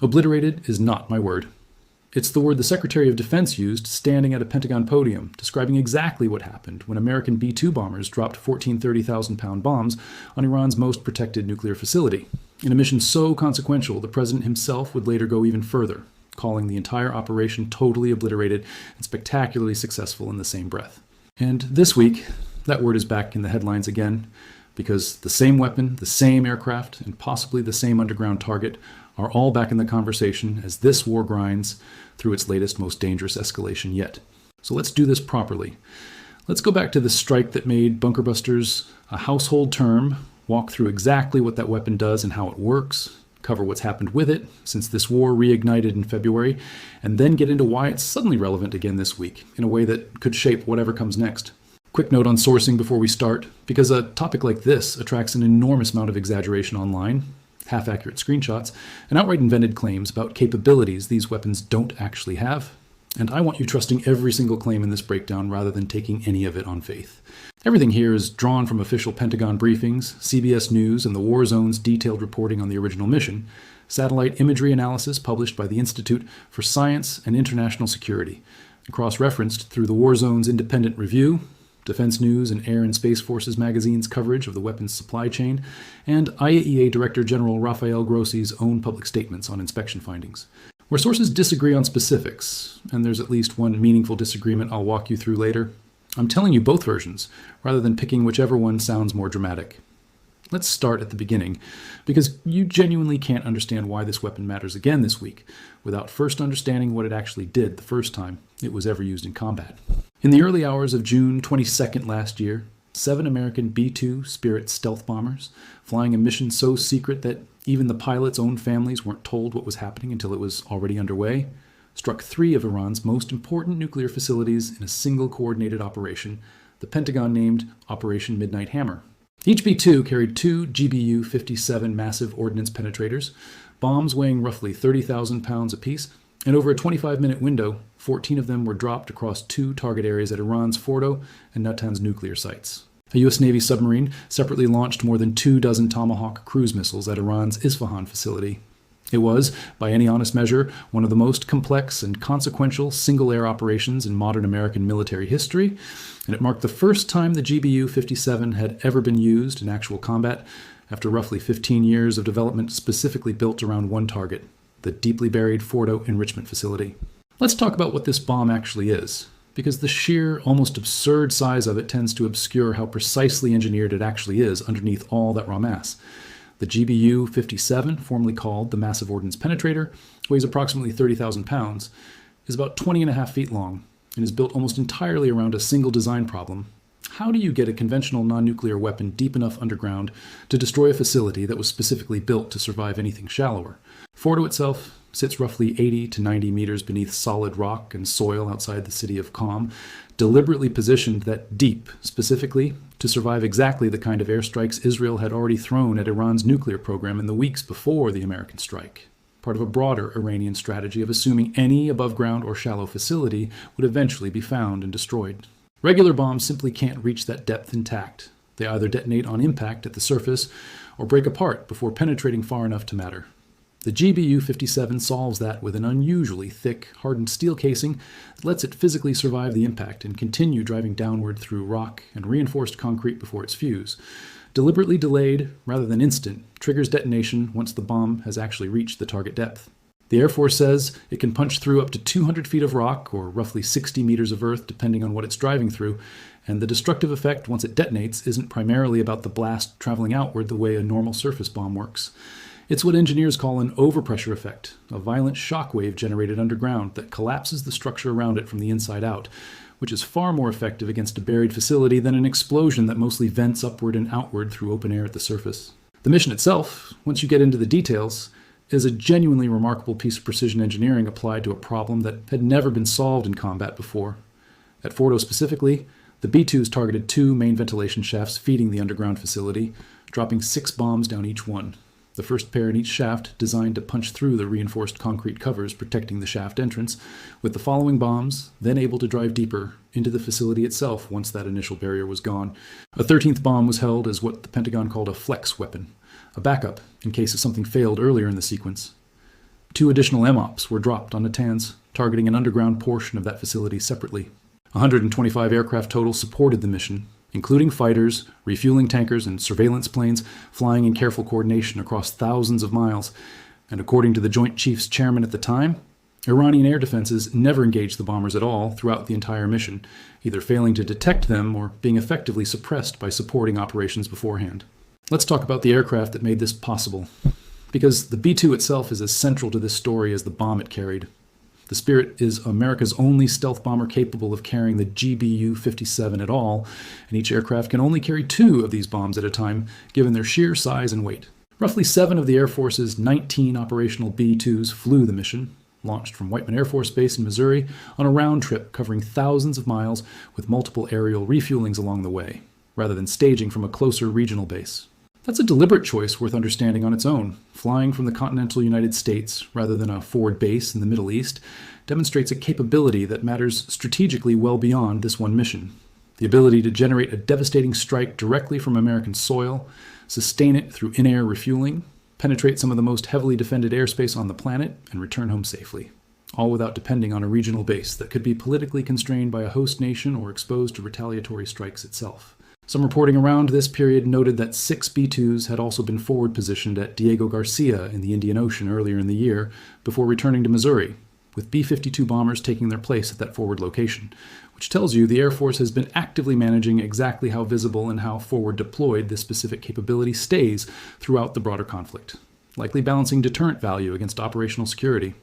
Obliterated is not my word. It's the word the Secretary of Defense used standing at a Pentagon podium, describing exactly what happened when American B-2 bombers dropped 14 30,000-pound bombs on Iran's most protected nuclear facility. In a mission so consequential, the president himself would later go even further, calling the entire operation totally obliterated and spectacularly successful in the same breath. And this week, that word is back in the headlines again, because the same weapon, the same aircraft, and possibly the same underground target are all back in the conversation as this war grinds through its latest, most dangerous escalation yet. So let's do this properly. Let's go back to the strike that made bunker busters a household term, walk through exactly what that weapon does and how it works, cover what's happened with it since this war reignited in February, and then get into why it's suddenly relevant again this week in a way that could shape whatever comes next. Quick note on sourcing before we start, because a topic like this attracts an enormous amount of exaggeration online, half-accurate screenshots, and outright invented claims about capabilities these weapons don't actually have. And I want you trusting every single claim in this breakdown rather than taking any of it on faith. Everything here is drawn from official Pentagon briefings, CBS News, and the War Zone's detailed reporting on the original mission, satellite imagery analysis published by the Institute for Science and International Security, and cross-referenced through the War Zone's independent review, Defense News and Air and Space Forces magazine's coverage of the weapons supply chain, and IAEA Director General Rafael Grossi's own public statements on inspection findings. Where sources disagree on specifics, and there's at least one meaningful disagreement I'll walk you through later, I'm telling you both versions, rather than picking whichever one sounds more dramatic. Let's start at the beginning, because you genuinely can't understand why this weapon matters again this week without first understanding what it actually did the first time it was ever used in combat. In the early hours of June 22nd last year, 7 American B-2 Spirit stealth bombers, flying a mission so secret that even the pilots' own families weren't told what was happening until it was already underway, struck 3 of Iran's most important nuclear facilities in a single coordinated operation, the Pentagon named Operation Midnight Hammer. Each B-2 carried 2 GBU-57 Massive Ordnance Penetrators, bombs weighing roughly 30,000 pounds apiece, and over a 25-minute window, 14 of them were dropped across 2 target areas at Iran's Fordow and Natanz nuclear sites. A U.S. Navy submarine separately launched more than 24 Tomahawk cruise missiles at Iran's Isfahan facility. It was, by any honest measure, one of the most complex and consequential single-air operations in modern American military history, and it marked the first time the GBU-57 had ever been used in actual combat after roughly 15 years of development specifically built around one target, the deeply buried Fordow enrichment facility. Let's talk about what this bomb actually is, because the sheer, almost absurd size of it tends to obscure how precisely engineered it actually is underneath all that raw mass. The GBU-57, formerly called the Massive Ordnance Penetrator, weighs approximately 30,000 pounds, is about 20.5 feet long, and is built almost entirely around a single design problem. How do you get a conventional non-nuclear weapon deep enough underground to destroy a facility that was specifically built to survive anything shallower? Fordow itself sits roughly 80 to 90 meters beneath solid rock and soil outside the city of Qom, deliberately positioned that deep, specifically to survive exactly the kind of airstrikes Israel had already thrown at Iran's nuclear program in the weeks before the American strike, part of a broader Iranian strategy of assuming any above-ground or shallow facility would eventually be found and destroyed. Regular bombs simply can't reach that depth intact. They either detonate on impact at the surface or break apart before penetrating far enough to matter. The GBU-57 solves that with an unusually thick, hardened steel casing that lets it physically survive the impact and continue driving downward through rock and reinforced concrete before its fuse. Deliberately delayed, rather than instant, triggers detonation once the bomb has actually reached the target depth. The Air Force says it can punch through up to 200 feet of rock, or roughly 60 meters of earth depending on what it's driving through, and the destructive effect once it detonates isn't primarily about the blast traveling outward the way a normal surface bomb works. It's what engineers call an overpressure effect, a violent shock wave generated underground that collapses the structure around it from the inside out, which is far more effective against a buried facility than an explosion that mostly vents upward and outward through open air at the surface. The mission itself, once you get into the details, is a genuinely remarkable piece of precision engineering applied to a problem that had never been solved in combat before. At Fordow specifically, the B-2s targeted 2 main ventilation shafts feeding the underground facility, dropping 6 bombs down each one. The first pair in each shaft designed to punch through the reinforced concrete covers protecting the shaft entrance, with the following bombs then able to drive deeper into the facility itself once that initial barrier was gone. A 13th bomb was held as what the Pentagon called a flex weapon, a backup in case if something failed earlier in the sequence. 2 additional MOPs were dropped on Natanz, targeting an underground portion of that facility separately. 125 aircraft total supported the mission, including fighters, refueling tankers, and surveillance planes flying in careful coordination across thousands of miles. And according to the Joint Chiefs Chairman at the time, Iranian air defenses never engaged the bombers at all throughout the entire mission, either failing to detect them or being effectively suppressed by supporting operations beforehand. Let's talk about the aircraft that made this possible, because the B-2 itself is as central to this story as the bomb it carried. The Spirit is America's only stealth bomber capable of carrying the GBU-57 at all, and each aircraft can only carry 2 of these bombs at a time, given their sheer size and weight. Roughly 7 of the Air Force's 19 operational B-2s flew the mission, launched from Whiteman Air Force Base in Missouri on a round trip covering thousands of miles with multiple aerial refuelings along the way, rather than staging from a closer regional base. That's a deliberate choice worth understanding on its own. Flying from the continental United States rather than a forward base in the Middle East demonstrates a capability that matters strategically well beyond this one mission. The ability to generate a devastating strike directly from American soil, sustain it through in-air refueling, penetrate some of the most heavily defended airspace on the planet, and return home safely, all without depending on a regional base that could be politically constrained by a host nation or exposed to retaliatory strikes itself. Some reporting around this period noted that 6 B-2s had also been forward positioned at Diego Garcia in the Indian Ocean earlier in the year before returning to Missouri, with B-52 bombers taking their place at that forward location, which tells you the Air Force has been actively managing exactly how visible and how forward deployed this specific capability stays throughout the broader conflict, likely balancing deterrent value against operational security.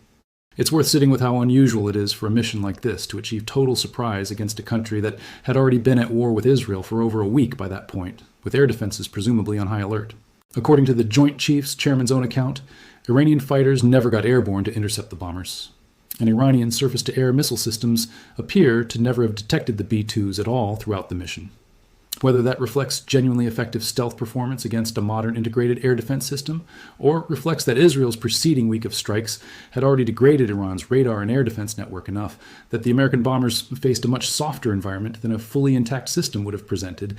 It's worth sitting with how unusual it is for a mission like this to achieve total surprise against a country that had already been at war with Israel for over a week by that point, with air defenses presumably on high alert. According to the Joint Chiefs Chairman's own account, Iranian fighters never got airborne to intercept the bombers, and Iranian surface-to-air missile systems appear to never have detected the B-2s at all throughout the mission. Whether that reflects genuinely effective stealth performance against a modern integrated air defense system, or reflects that Israel's preceding week of strikes had already degraded Iran's radar and air defense network enough that the American bombers faced a much softer environment than a fully intact system would have presented,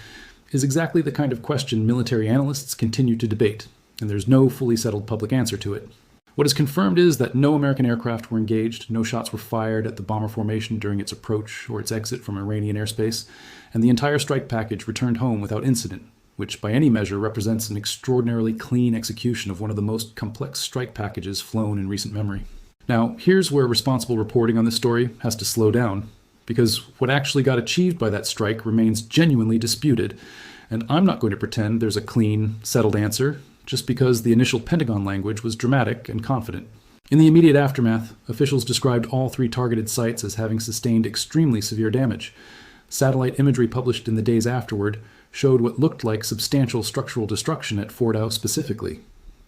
is exactly the kind of question military analysts continue to debate, and there's no fully settled public answer to it. What is confirmed is that no American aircraft were engaged, no shots were fired at the bomber formation during its approach or its exit from Iranian airspace, and the entire strike package returned home without incident, which by any measure represents an extraordinarily clean execution of one of the most complex strike packages flown in recent memory. Now, here's where responsible reporting on this story has to slow down, because what actually got achieved by that strike remains genuinely disputed, and I'm not going to pretend there's a clean, settled answer, just because the initial Pentagon language was dramatic and confident. In the immediate aftermath, officials described all 3 targeted sites as having sustained extremely severe damage. Satellite imagery published in the days afterward showed what looked like substantial structural destruction at Fordow specifically,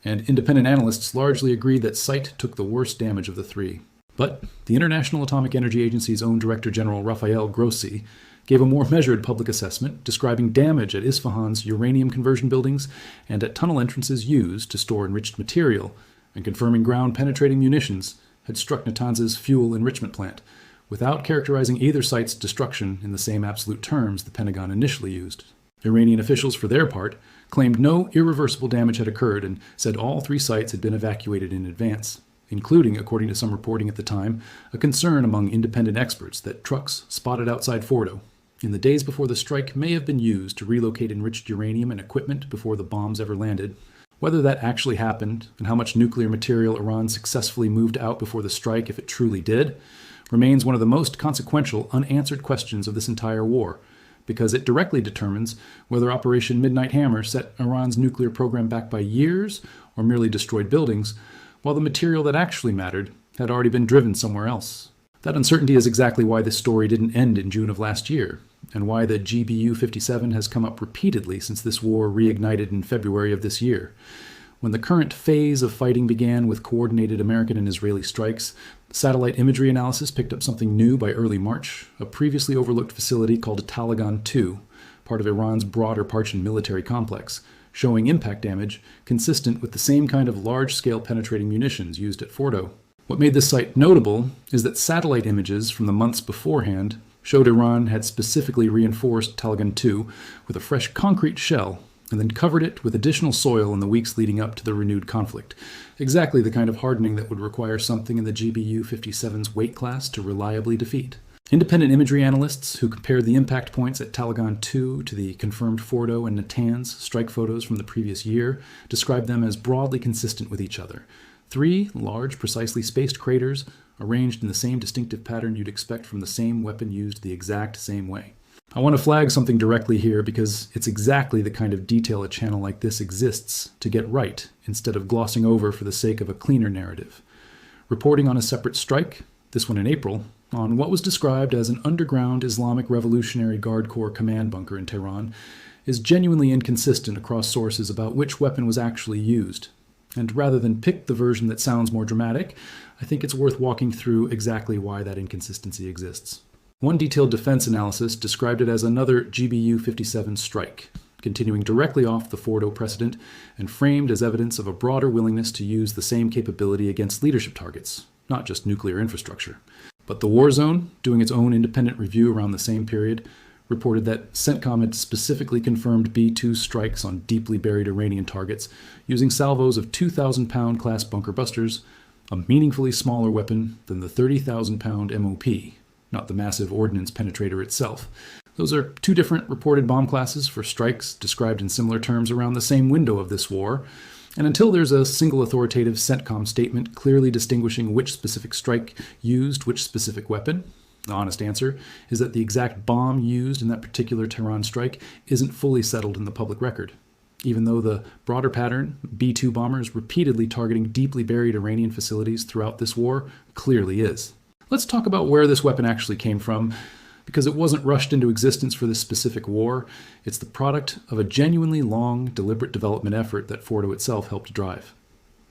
and independent analysts largely agreed that site took the worst damage of the 3. But the International Atomic Energy Agency's own Director General Rafael Grossi gave a more measured public assessment describing damage at Isfahan's uranium conversion buildings and at tunnel entrances used to store enriched material, and confirming ground-penetrating munitions had struck Natanz's fuel enrichment plant, without characterizing either site's destruction in the same absolute terms the Pentagon initially used. Iranian officials, for their part, claimed no irreversible damage had occurred and said all 3 sites had been evacuated in advance, including, according to some reporting at the time, a concern among independent experts that trucks spotted outside Fordow in the days before the strike may have been used to relocate enriched uranium and equipment before the bombs ever landed. Whether that actually happened, and how much nuclear material Iran successfully moved out before the strike, if it truly did, remains one of the most consequential unanswered questions of this entire war, because it directly determines whether Operation Midnight Hammer set Iran's nuclear program back by years or merely destroyed buildings, while the material that actually mattered had already been driven somewhere else. That uncertainty is exactly why this story didn't end in June of last year, and why the GBU-57 has come up repeatedly since this war reignited in February of this year. When the current phase of fighting began with coordinated American and Israeli strikes, satellite imagery analysis picked up something new by early March, a previously overlooked facility called Talagan 2, part of Iran's broader Parchin military complex, showing impact damage consistent with the same kind of large-scale penetrating munitions used at Fordow. What made this site notable is that satellite images from the months beforehand showed Iran had specifically reinforced Talagan 2 with a fresh concrete shell and then covered it with additional soil in the weeks leading up to the renewed conflict. Exactly the kind of hardening that would require something in the GBU-57's weight class to reliably defeat. Independent imagery analysts who compared the impact points at Talagon 2 to the confirmed Fordow and Natanz strike photos from the previous year described them as broadly consistent with each other. 3 large, precisely spaced craters arranged in the same distinctive pattern you'd expect from the same weapon used the exact same way. I want to flag something directly here because it's exactly the kind of detail a channel like this exists to get right instead of glossing over for the sake of a cleaner narrative. Reporting on a separate strike, this one in April, on what was described as an underground Islamic Revolutionary Guard Corps command bunker in Tehran is genuinely inconsistent across sources about which weapon was actually used. And rather than pick the version that sounds more dramatic, I think it's worth walking through exactly why that inconsistency exists. One detailed defense analysis described it as another GBU-57 strike, continuing directly off the Fordow precedent and framed as evidence of a broader willingness to use the same capability against leadership targets, not just nuclear infrastructure. But the War Zone, doing its own independent review around the same period, reported that CENTCOM had specifically confirmed B-2 strikes on deeply buried Iranian targets using salvos of 2,000-pound class bunker busters, a meaningfully smaller weapon than the 30,000-pound MOP, not the Massive Ordnance Penetrator itself. Those are 2 different reported bomb classes for strikes described in similar terms around the same window of this war, and until there's a single authoritative CENTCOM statement clearly distinguishing which specific strike used which specific weapon, the honest answer is that the exact bomb used in that particular Tehran strike isn't fully settled in the public record, even though the broader pattern, B-2 bombers repeatedly targeting deeply buried Iranian facilities throughout this war, clearly is. Let's talk about where this weapon actually came from, because it wasn't rushed into existence for this specific war. It's the product of a genuinely long, deliberate development effort that Fordow itself helped drive.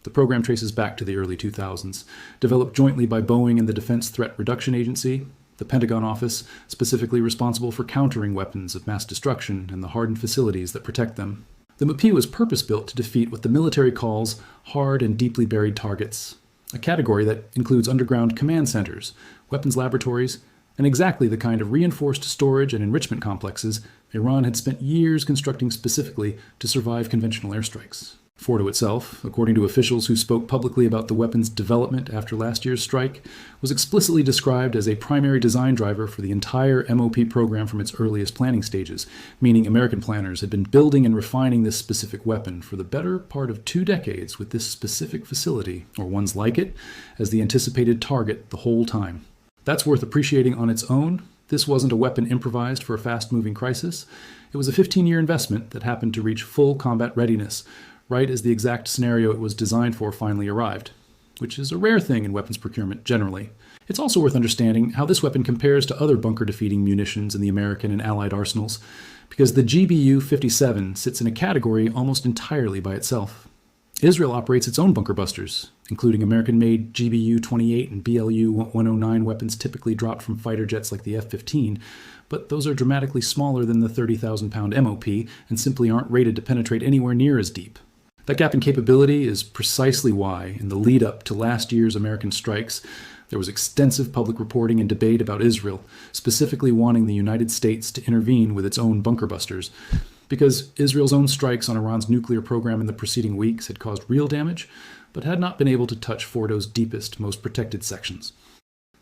The program traces back to the early 2000s, developed jointly by Boeing and the Defense Threat Reduction Agency, the Pentagon office specifically responsible for countering weapons of mass destruction and the hardened facilities that protect them. The MOP was purpose-built to defeat what the military calls hard and deeply buried targets, a category that includes underground command centers, weapons laboratories, and exactly the kind of reinforced storage and enrichment complexes Iran had spent years constructing specifically to survive conventional airstrikes. Fordow itself, according to officials who spoke publicly about the weapon's development after last year's strike, was explicitly described as a primary design driver for the entire MOP program from its earliest planning stages, meaning American planners had been building and refining this specific weapon for the better part of 2 decades with this specific facility, or ones like it, as the anticipated target the whole time. That's worth appreciating on its own. This wasn't a weapon improvised for a fast-moving crisis. It was a 15-year investment that happened to reach full combat readiness, right as the exact scenario it was designed for finally arrived, which is a rare thing in weapons procurement generally. It's also worth understanding how this weapon compares to other bunker-defeating munitions in the American and Allied arsenals, because the GBU-57 sits in a category almost entirely by itself. Israel operates its own bunker busters, including American-made GBU-28 and BLU-109 weapons typically dropped from fighter jets like the F-15, but those are dramatically smaller than the 30,000-pound MOP and simply aren't rated to penetrate anywhere near as deep. That gap in capability is precisely why, in the lead-up to last year's American strikes, there was extensive public reporting and debate about Israel, specifically wanting the United States to intervene with its own bunker busters, because Israel's own strikes on Iran's nuclear program in the preceding weeks had caused real damage, but had not been able to touch Fordow's deepest, most protected sections.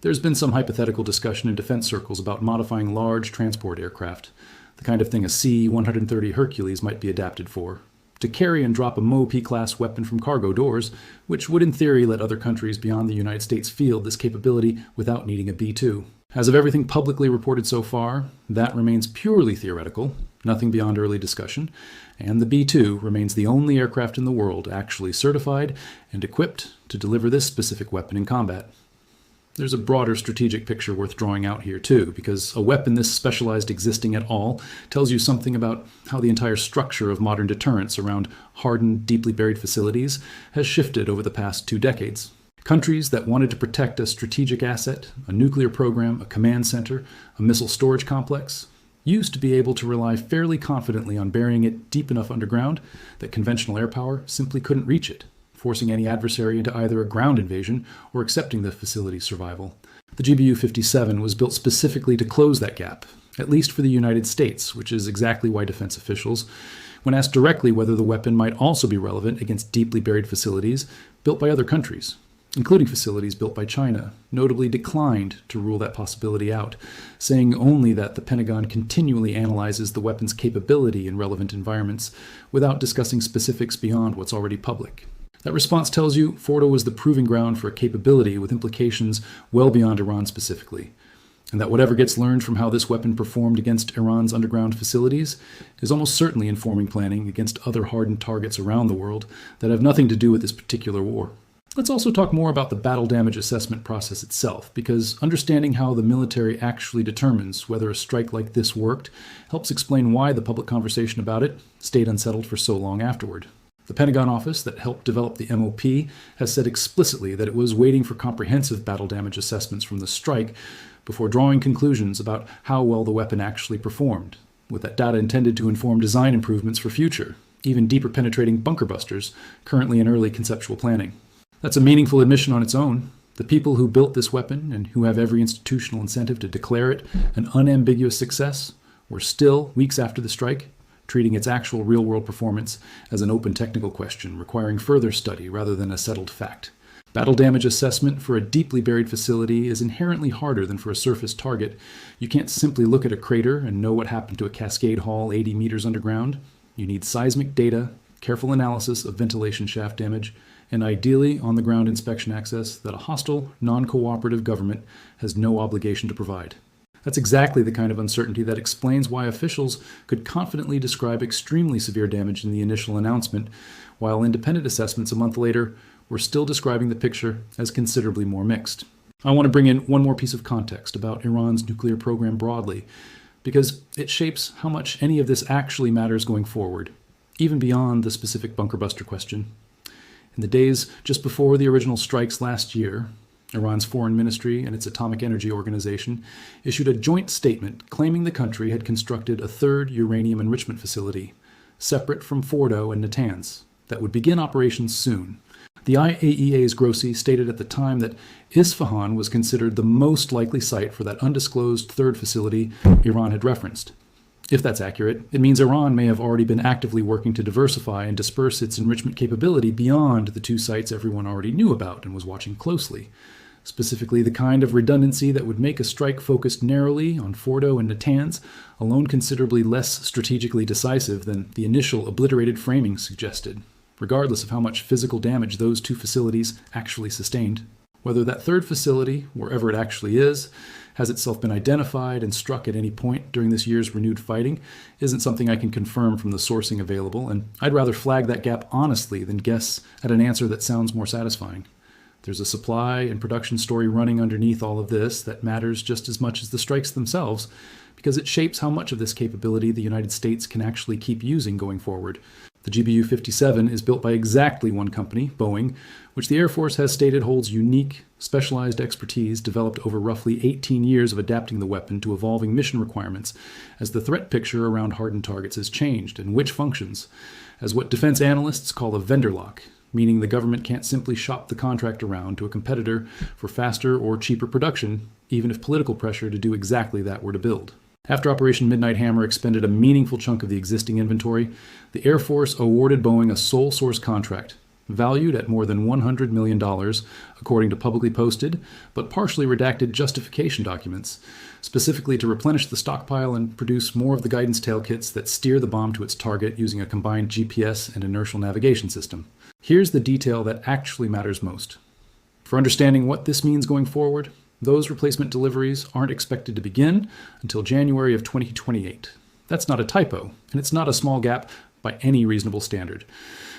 There's been some hypothetical discussion in defense circles about modifying large transport aircraft, the kind of thing a C-130 Hercules might be adapted for, to carry and drop a MOP-class weapon from cargo doors, which would in theory let other countries beyond the United States field this capability without needing a B-2. As of everything publicly reported so far, that remains purely theoretical, nothing beyond early discussion, and the B-2 remains the only aircraft in the world actually certified and equipped to deliver this specific weapon in combat. There's a broader strategic picture worth drawing out here too, because a weapon this specialized existing at all tells you something about how the entire structure of modern deterrence around hardened, deeply buried facilities has shifted over the past 2 decades. Countries that wanted to protect a strategic asset, a nuclear program, a command center, a missile storage complex, used to be able to rely fairly confidently on burying it deep enough underground that conventional air power simply couldn't reach it, forcing any adversary into either a ground invasion or accepting the facility's survival. The GBU-57 was built specifically to close that gap, at least for the United States, which is exactly why defense officials, When asked directly whether the weapon might also be relevant against deeply buried facilities built by other countries, including facilities built by China, notably declined to rule that possibility out, saying only that the Pentagon continually analyzes the weapon's capability in relevant environments without discussing specifics beyond what's already public. That response tells you Fordow was the proving ground for a capability with implications well beyond Iran specifically, and that whatever gets learned from how this weapon performed against Iran's underground facilities is almost certainly informing planning against other hardened targets around the world that have nothing to do with this particular war. Let's also talk more about the battle damage assessment process itself, because understanding how the military actually determines whether a strike like this worked helps explain why the public conversation about it stayed unsettled for so long afterward. The Pentagon office that helped develop the MOP has said explicitly that it was waiting for comprehensive battle damage assessments from the strike before drawing conclusions about how well the weapon actually performed, with that data intended to inform design improvements for future, even deeper penetrating bunker busters currently in early conceptual planning. That's a meaningful admission on its own. The people who built this weapon and who have every institutional incentive to declare it an unambiguous success were still, weeks after the strike, treating its actual real-world performance as an open technical question requiring further study rather than a settled fact. Battle damage assessment for a deeply buried facility is inherently harder than for a surface target. You can't simply look at a crater and know what happened to a cascade hall 80 meters underground. You need seismic data, careful analysis of ventilation shaft damage, and ideally on-the-ground inspection access that a hostile, non-cooperative government has no obligation to provide. That's exactly the kind of uncertainty that explains why officials could confidently describe extremely severe damage in the initial announcement, while independent assessments a month later were still describing the picture as considerably more mixed. I want to bring in one more piece of context about Iran's nuclear program broadly, because it shapes how much any of this actually matters going forward, even beyond the specific bunker buster question. In the days just before the original strikes last year, Iran's foreign ministry and its atomic energy organization issued a joint statement claiming the country had constructed a third uranium enrichment facility, separate from Fordow and Natanz, that would begin operations soon. The IAEA's Grossi stated at the time that Isfahan was considered the most likely site for that undisclosed third facility Iran had referenced. If that's accurate, it means Iran may have already been actively working to diversify and disperse its enrichment capability beyond the two sites everyone already knew about and was watching closely. Specifically, the kind of redundancy that would make a strike focused narrowly on Fordow and Natanz alone considerably less strategically decisive than the initial obliterated framing suggested, regardless of how much physical damage those two facilities actually sustained. Whether that third facility, wherever it actually is, has itself been identified and struck at any point during this year's renewed fighting isn't something I can confirm from the sourcing available, and I'd rather flag that gap honestly than guess at an answer that sounds more satisfying. There's a supply and production story running underneath all of this that matters just as much as the strikes themselves, because it shapes how much of this capability the United States can actually keep using going forward. The GBU-57 is built by exactly one company, Boeing, which the Air Force has stated holds unique, specialized expertise developed over roughly 18 years of adapting the weapon to evolving mission requirements as the threat picture around hardened targets has changed, and which functions, as what defense analysts call a vendor lock, meaning the government can't simply shop the contract around to a competitor for faster or cheaper production, even if political pressure to do exactly that were to build. After Operation Midnight Hammer expended a meaningful chunk of the existing inventory, the Air Force awarded Boeing a sole source contract, valued at more than $100 million, according to publicly posted, but partially redacted justification documents, specifically to replenish the stockpile and produce more of the guidance tail kits that steer the bomb to its target using a combined GPS and inertial navigation system. Here's the detail that actually matters most. For understanding what this means going forward, those replacement deliveries aren't expected to begin until January of 2028. That's not a typo, and it's not a small gap by any reasonable standard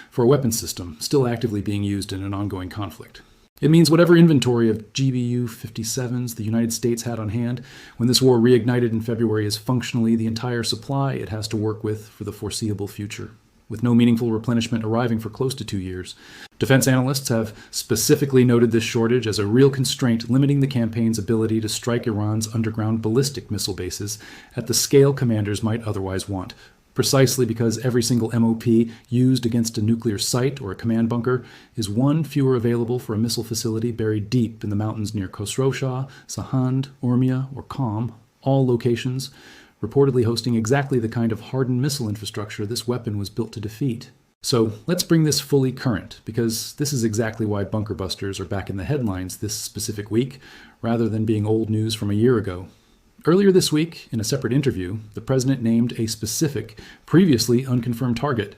for a weapons system still actively being used in an ongoing conflict. It means whatever inventory of GBU-57s the United States had on hand when this war reignited in February is functionally the entire supply it has to work with for the foreseeable future, with no meaningful replenishment arriving for close to 2 years. Defense analysts have specifically noted this shortage as a real constraint limiting the campaign's ability to strike Iran's underground ballistic missile bases at the scale commanders might otherwise want, precisely because every single MOP used against a nuclear site or a command bunker is one fewer available for a missile facility buried deep in the mountains near Khosrow Shah, Sahand, Urmia, or Qom, all locations reportedly hosting exactly the kind of hardened missile infrastructure this weapon was built to defeat. So let's bring this fully current, because this is exactly why bunker busters are back in the headlines this specific week, rather than being old news from a year ago. Earlier this week, in a separate interview, the president named a specific, previously unconfirmed target,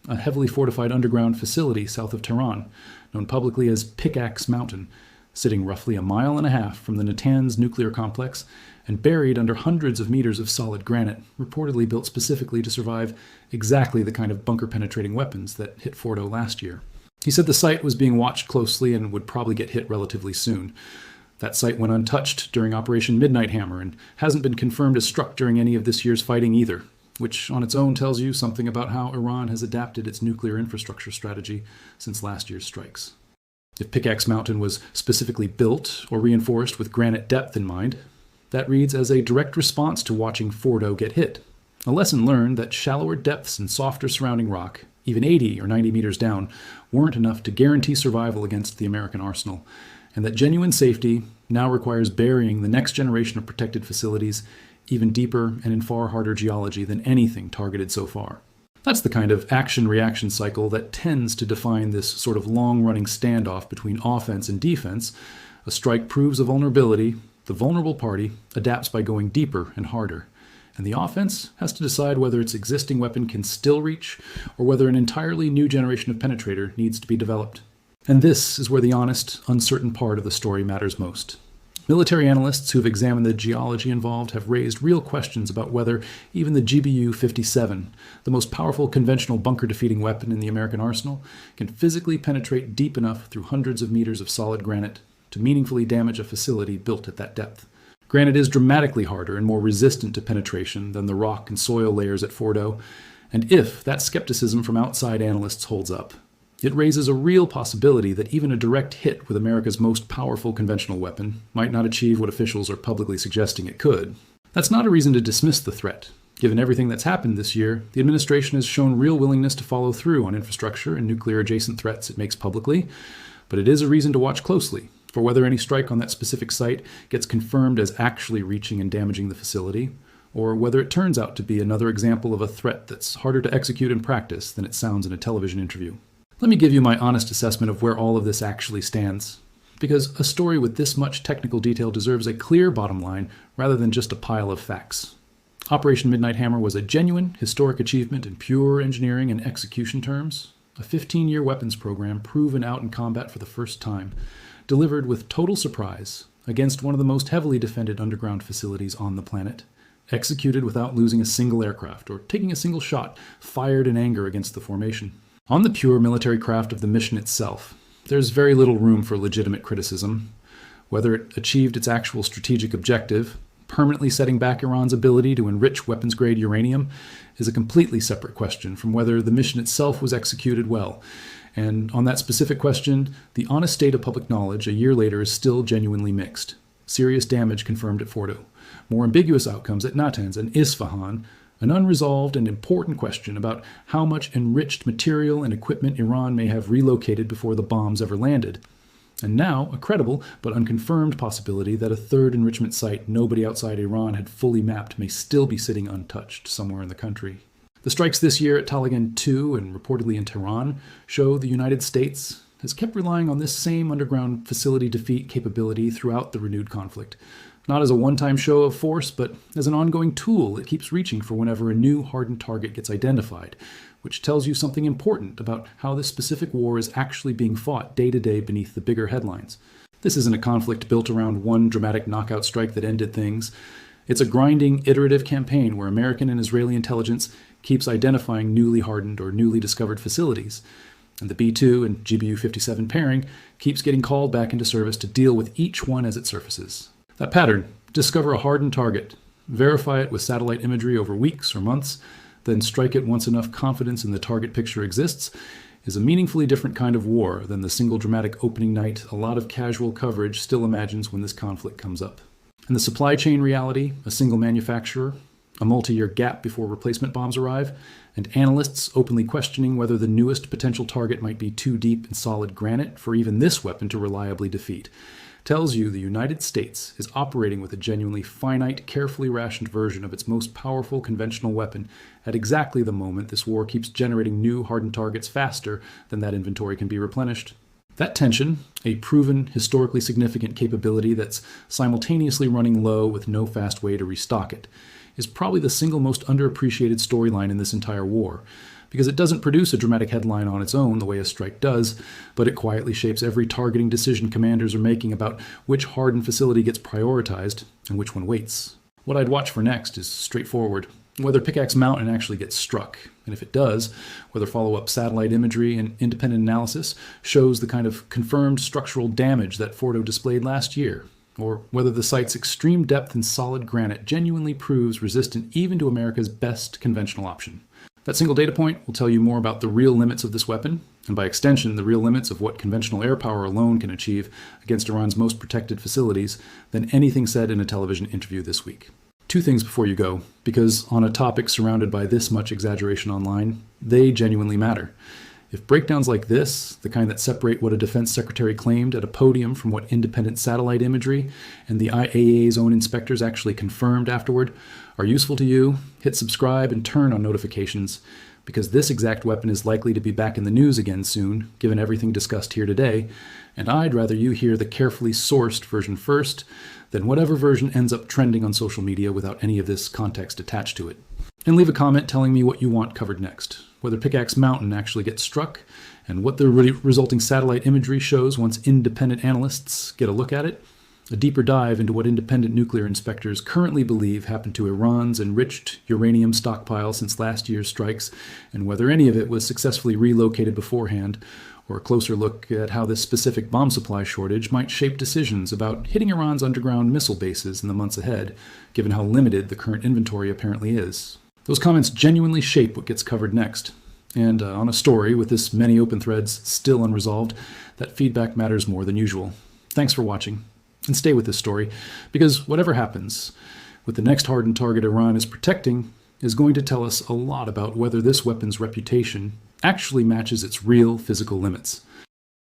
a heavily fortified underground facility south of Tehran, known publicly as Pickaxe Mountain, sitting roughly a mile and a half from the Natanz nuclear complex and buried under hundreds of meters of solid granite, reportedly built specifically to survive exactly the kind of bunker-penetrating weapons that hit Fordow last year. He said the site was being watched closely and would probably get hit relatively soon. That site went untouched during Operation Midnight Hammer and hasn't been confirmed as struck during any of this year's fighting either, which on its own tells you something about how Iran has adapted its nuclear infrastructure strategy since last year's strikes. If Pickaxe Mountain was specifically built or reinforced with granite depth in mind, that reads as a direct response to watching Fordow get hit. A lesson learned that shallower depths and softer surrounding rock, even 80 or 90 meters down, weren't enough to guarantee survival against the American arsenal, and that genuine safety now requires burying the next generation of protected facilities even deeper and in far harder geology than anything targeted so far. That's the kind of action-reaction cycle that tends to define this sort of long-running standoff between offense and defense. A strike proves a vulnerability, the vulnerable party adapts by going deeper and harder, and the offense has to decide whether its existing weapon can still reach or whether an entirely new generation of penetrator needs to be developed. And this is where the honest, uncertain part of the story matters most. Military analysts who've examined the geology involved have raised real questions about whether even the GBU-57, the most powerful conventional bunker-defeating weapon in the American arsenal, can physically penetrate deep enough through hundreds of meters of solid granite to meaningfully damage a facility built at that depth. Granite is dramatically harder and more resistant to penetration than the rock and soil layers at Fordow, and if that skepticism from outside analysts holds up, it raises a real possibility that even a direct hit with America's most powerful conventional weapon might not achieve what officials are publicly suggesting it could. That's not a reason to dismiss the threat. Given everything that's happened this year, the administration has shown real willingness to follow through on infrastructure and nuclear-adjacent threats it makes publicly, but it is a reason to watch closely for whether any strike on that specific site gets confirmed as actually reaching and damaging the facility, or whether it turns out to be another example of a threat that's harder to execute in practice than it sounds in a television interview. Let me give you my honest assessment of where all of this actually stands, because a story with this much technical detail deserves a clear bottom line rather than just a pile of facts. Operation Midnight Hammer was a genuine, historic achievement in pure engineering and execution terms, a 15-year weapons program proven out in combat for the first time, delivered with total surprise against one of the most heavily defended underground facilities on the planet, executed without losing a single aircraft or taking a single shot fired in anger against the formation. On the pure military craft of the mission itself, there's very little room for legitimate criticism. Whether it achieved its actual strategic objective, permanently setting back Iran's ability to enrich weapons-grade uranium, is a completely separate question from whether the mission itself was executed well. And on that specific question, the honest state of public knowledge a year later is still genuinely mixed. Serious damage confirmed at Fordow, more ambiguous outcomes at Natanz and Isfahan, an unresolved and important question about how much enriched material and equipment Iran may have relocated before the bombs ever landed. And now, a credible but unconfirmed possibility that a third enrichment site nobody outside Iran had fully mapped may still be sitting untouched somewhere in the country. The strikes this year at Taliban II and reportedly in Tehran show the United States has kept relying on this same underground facility defeat capability throughout the renewed conflict, not as a one-time show of force, but as an ongoing tool it keeps reaching for whenever a new hardened target gets identified, which tells you something important about how this specific war is actually being fought day to day beneath the bigger headlines. This isn't a conflict built around one dramatic knockout strike that ended things. It's a grinding, iterative campaign where American and Israeli intelligence keeps identifying newly hardened or newly discovered facilities, and the B-2 and GBU-57 pairing keeps getting called back into service to deal with each one as it surfaces. That pattern, discover a hardened target, verify it with satellite imagery over weeks or months, then strike it once enough confidence in the target picture exists, is a meaningfully different kind of war than the single dramatic opening night a lot of casual coverage still imagines when this conflict comes up. And the supply chain reality, a single manufacturer, a multi-year gap before replacement bombs arrive, and analysts openly questioning whether the newest potential target might be too deep in solid granite for even this weapon to reliably defeat, tells you the United States is operating with a genuinely finite, carefully rationed version of its most powerful conventional weapon at exactly the moment this war keeps generating new hardened targets faster than that inventory can be replenished. That tension, a proven, historically significant capability that's simultaneously running low with no fast way to restock it, is probably the single most underappreciated storyline in this entire war, because it doesn't produce a dramatic headline on its own the way a strike does, but it quietly shapes every targeting decision commanders are making about which hardened facility gets prioritized and which one waits. What I'd watch for next is straightforward. Whether Pickaxe Mountain actually gets struck, and if it does, whether follow-up satellite imagery and independent analysis shows the kind of confirmed structural damage that Fordow displayed last year, or whether the site's extreme depth in solid granite genuinely proves resistant even to America's best conventional option. That single data point will tell you more about the real limits of this weapon, and by extension, the real limits of what conventional air power alone can achieve against Iran's most protected facilities, than anything said in a television interview this week. Two things before you go, because on a topic surrounded by this much exaggeration online, they genuinely matter. If breakdowns like this, the kind that separate what a defense secretary claimed at a podium from what independent satellite imagery and the IAEA's own inspectors actually confirmed afterward, are useful to you, hit subscribe and turn on notifications, because this exact weapon is likely to be back in the news again soon, given everything discussed here today, and I'd rather you hear the carefully sourced version first than whatever version ends up trending on social media without any of this context attached to it. And leave a comment telling me what you want covered next, whether Pickaxe Mountain actually gets struck, and what the resulting satellite imagery shows once independent analysts get a look at it, a deeper dive into what independent nuclear inspectors currently believe happened to Iran's enriched uranium stockpile since last year's strikes, and whether any of it was successfully relocated beforehand, or a closer look at how this specific bomb supply shortage might shape decisions about hitting Iran's underground missile bases in the months ahead, given how limited the current inventory apparently is. Those comments genuinely shape what gets covered next. And on a story with this many open threads still unresolved, that feedback matters more than usual. Thanks for watching. And stay with this story, because whatever happens, with the next hardened target Iran is protecting, is going to tell us a lot about whether this weapon's reputation actually matches its real physical limits.